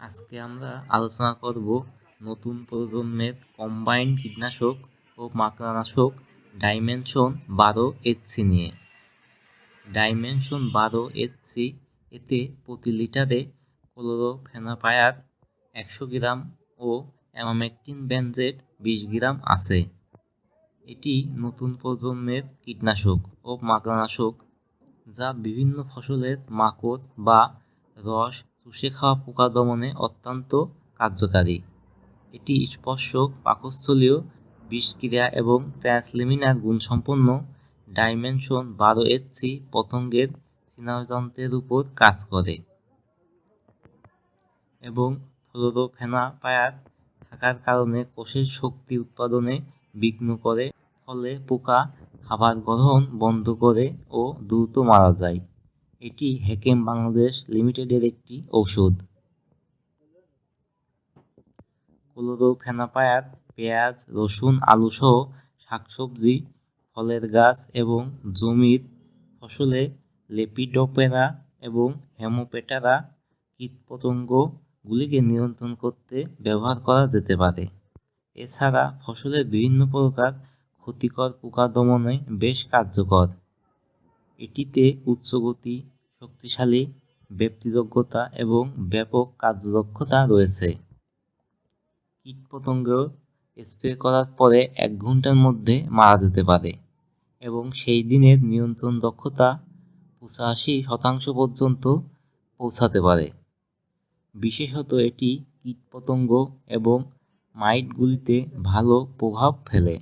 আজকে আমরা আলোচনা করব নতুন প্রজন্মের কম্বাইন্ড কীটনাশক ও মাকড়ানাশক ডাইমেনশন 12HC নিয়ে। ডাইমেনশন 12HC এতে প্রতি লিটারে ক্লোরোফেনাপায়ার 100 গ্রাম ও অ্যামামেকটিন বেনজেট 20 গ্রাম আছে। এটি নতুন প্রজন্মের কীটনাশক ও মাকড়ানাশক যা বিভিন্ন ফসলের মাকড় বা রস চুষে খাওয়া পোকা দমনে অত্যন্ত কার্যকারী। এটি স্পর্শক, পাকস্থলীয় বিষক্রিয়া এবং ট্রান্সলেমিনার গুণসম্পন্ন। ডাইমেনশন 12HC পতঙ্গের স্নায়ুতন্ত্রের উপর কাজ করে এবং ক্লোরোফেনাপায়ার থাকার কারণে কোষের শক্তি উৎপাদনে বিঘ্ন করে, ফলে পোকা খাবার গ্রহণ বন্ধ করে ও দ্রুত মারা যায়। এটি হেকেম বাংলাদেশ লিমিটেডের একটি ঔষধ। ক্লোরোফেনাপায়ার পেঁয়াজ, রসুন, আলু সহ শাকসবজি, ফলের গাছ এবং জমির ফসলে লেপিডোপ্টেরা এবং হেমিপ্টেরা কীটপতঙ্গগুলিকে নিয়ন্ত্রণ করতে ব্যবহার করা যেতে পারে। এছাড়া ফসলের বিভিন্ন প্রকার ক্ষতিকর পোকা দমনে বেশ কার্যকর। এটিতে উচ্চ গতি, শক্তিশালী ব্যাপ্তিযোগ্যতা এবং ব্যাপক কার্যদক্ষতা রয়েছে। কীটপতঙ্গ স্প্রে করার পরে 1 ঘন্টার মধ্যে মারা যেতে পারে এবং সেই দিনের নিয়ন্ত্রণ দক্ষতা 85% পর্যন্ত পৌঁছাতে পারে। বিশেষত এটি কীটপতঙ্গ এবং মাইটগুলিতে ভালো প্রভাব ফেলে,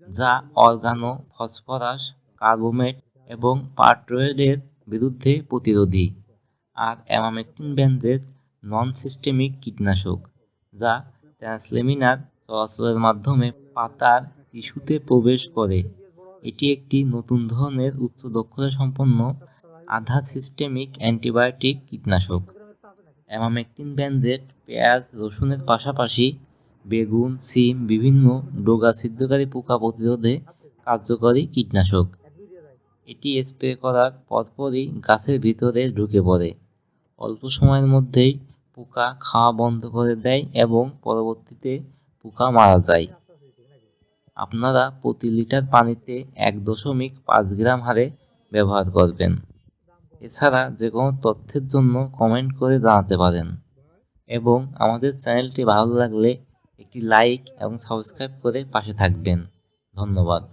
যা অর্গানো ফসফরাস, কার্বোমেট এবং পারটোয়েডের বিরুদ্ধে প্রতিরোধী। আর অ্যামামেকটিন বেনজেট নন সিস্টেমিক কীটনাশক, যা ট্রান্সলেমিনার চলাচলের মাধ্যমে পাতার টিস্যুতে প্রবেশ করে। এটি একটি নতুন ধরনের উচ্চ দক্ষতা সম্পন্ন আধা সিস্টেমিক অ্যান্টিবায়োটিক কীটনাশক। অ্যামামেকটিন বেনজেট পেঁয়াজ, রসুনের পাশাপাশি বেগুন, সিম, বিভিন্ন ডগা ছিদ্রকারী পোকা প্রতিরোধে কার্যকরী কীটনাশক। এটি স্প্রে করার পরপরই গাছের ভিতরে ঢুকে পড়ে, অল্প সময়ের মধ্যেই পোকা খাওয়া বন্ধ করে দেয় এবং পরবর্তীতে পোকা মারা যায়। আপনারা প্রতি লিটার পানিতে 1.5 গ্রাম হারে ব্যবহার করবেন। এছাড়া যে কোনো তথ্যের জন্য কমেন্ট করে জানাতে পারেন এবং আমাদের চ্যানেলটি ভালো লাগলে একটি লাইক এবং সাবস্ক্রাইব করে পাশে থাকবেন। ধন্যবাদ।